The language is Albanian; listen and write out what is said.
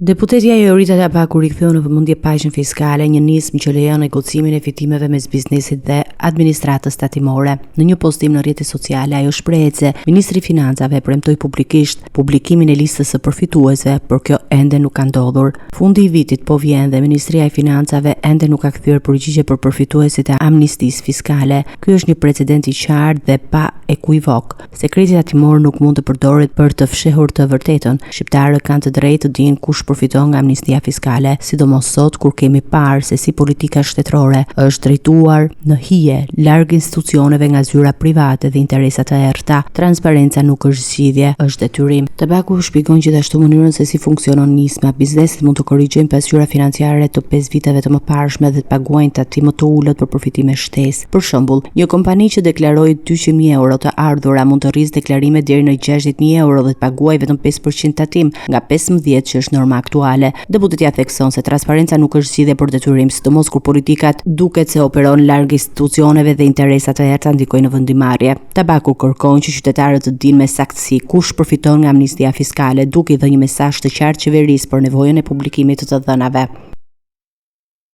Deputetja Jorita Tabaku riktheu në vëmendje paqen fiskale, një nismë që lejon negocimin e fitimeve mes biznesit dhe administratës tatimore. Në një postim në rrjetet sociale, ajo shprehet se Ministri i Financave premtoi publikisht publikimin e listës së përfituesve, por kjo ende nuk ka ndodhur. Fundi i vitit po vjen dhe Ministria e Financave ende nuk ka kthyer përgjigje për përfituesit e amnistisë fiskale. Ky është një precedent i qartë dhe pa ekuivok. Sekreti tatimor nuk mund të përdoret për të fshehur të vërtetën. Shqiptarët kanë të drejtë të dinë kush përfiton nga amnistia fiskale, sidomos sot kur kemi parë se si politika shtetërore është drejtuar në hije larg institucioneve nga zyra private dhe interesa të errta. Transparenca nuk është zgjidhje, është detyrim. Tabaku shpjegon gjithashtu mënyrën se si funksionon nisma. Bizneset mund të korrigjojnë pasqyra financiare të 5 viteve të mëparshme dhe të paguajnë tatim më të ulët për përfitime shtesë. Për shembull, një kompani që deklaroi 200.000 euro të ardhura mund të rrisë deklarimet deri në 60.000 euro dhe të paguajë vetëm 5% tatim nga 15 që është norma aktuale. Deputetja thekson se transparenca nuk është zgjidhje për detyrim, sidomos kur politikat duket se operon larg institucioneve dhe interesat të errta ndikojnë në vendimarrje. Tabaku kërkon që qytetarët të dinë me saktësi kush përfiton nga amnistia fiskale, duke i dhënë një mesazh të qartë qeverisë për nevojën e publikimit të dhënave.